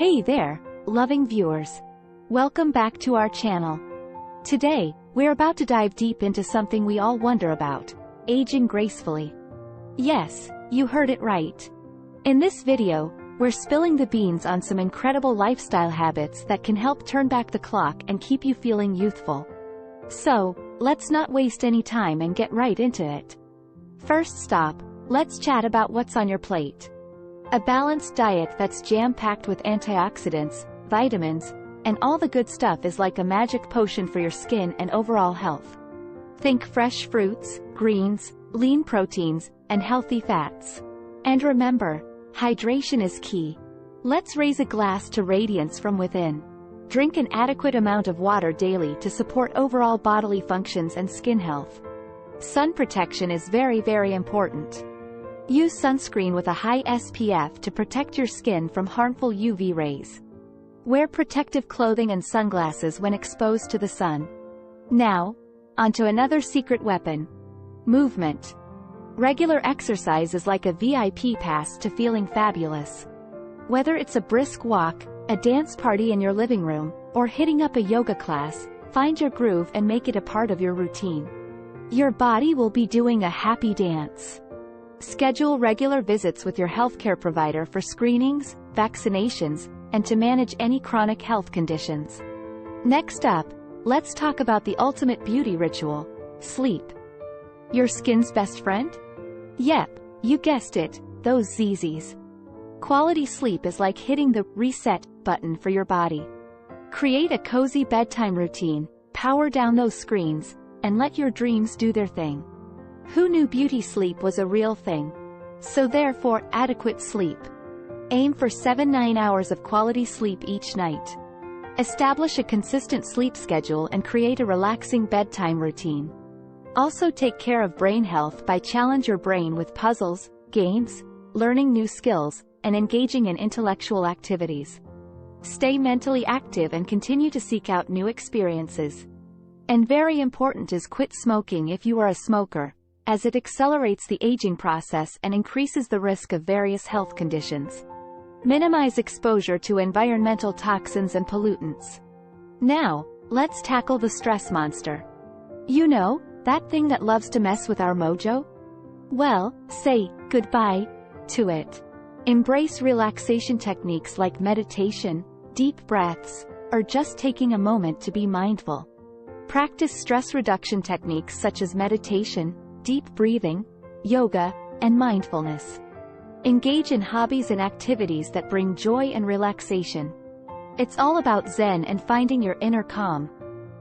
Hey there, loving viewers. Welcome back to our channel. Today, we're about to dive deep into something we all wonder about: aging gracefully. Yes, you heard it right. In this video, we're spilling the beans on some incredible lifestyle habits that can help turn back the clock and keep you feeling youthful. So, let's not waste any time and get right into it. First stop, let's chat about what's on your plate. A balanced diet that's jam-packed with antioxidants, vitamins, and all the good stuff is like a magic potion for your skin and overall health. Think fresh fruits, greens, lean proteins, and healthy fats. And remember, hydration is key. Let's raise a glass to radiance from within. Drink an adequate amount of water daily to support overall bodily functions and skin health. Sun protection is very important. Use sunscreen with a high SPF to protect your skin from harmful UV rays. Wear protective clothing and sunglasses when exposed to the sun. Now, onto another secret weapon: movement. Regular exercise is like a VIP pass to feeling fabulous. Whether it's a brisk walk, a dance party in your living room, or hitting up a yoga class, find your groove and make it a part of your routine. Your body will be doing a happy dance. Schedule regular visits with your healthcare provider for screenings, vaccinations, and to manage any chronic health conditions. Next up, let's talk about the ultimate beauty ritual: sleep. Your skin's best friend? Yep, you guessed it, those ZZs. Quality sleep is like hitting the reset button for your body. Create a cozy bedtime routine, power down those screens, and let your dreams do their thing. Who knew beauty sleep was a real thing? So therefore, adequate sleep. Aim for 7-9 hours of quality sleep each night. Establish a consistent sleep schedule and create a relaxing bedtime routine. Also take care of brain health by challenge your brain with puzzles, games, learning new skills, and engaging in intellectual activities. Stay mentally active and continue to seek out new experiences. And very important is quit smoking if you are a smoker, as it accelerates the aging process and increases the risk of various health conditions. Minimize exposure to environmental toxins and pollutants. Now, let's tackle the stress monster. You know, that thing that loves to mess with our mojo? Well, say goodbye to it. Embrace relaxation techniques like meditation, deep breaths, or just taking a moment to be mindful. Practice stress reduction techniques such as meditation, deep breathing, yoga, and mindfulness. Engage in hobbies and activities that bring joy and relaxation. It's all about Zen and finding your inner calm.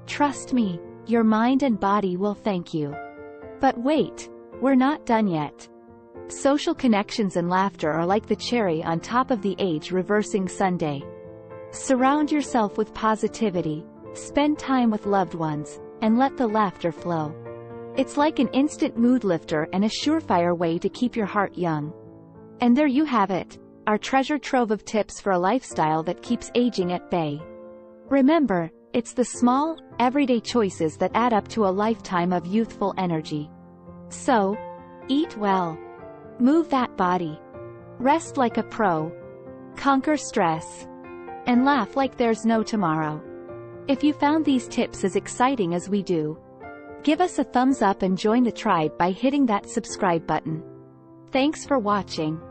Trust me, your mind and body will thank you. But wait, we're not done yet. Social connections and laughter are like the cherry on top of the age-reversing sundae. Surround yourself with positivity, spend time with loved ones, and let the laughter flow. It's like an instant mood lifter and a surefire way to keep your heart young. And there you have it, our treasure trove of tips for a lifestyle that keeps aging at bay. Remember, it's the small, everyday choices that add up to a lifetime of youthful energy. So, eat well. Move that body. Rest like a pro. Conquer stress. And laugh like there's no tomorrow. If you found these tips as exciting as we do, give us a thumbs up and join the tribe by hitting that subscribe button. Thanks for watching.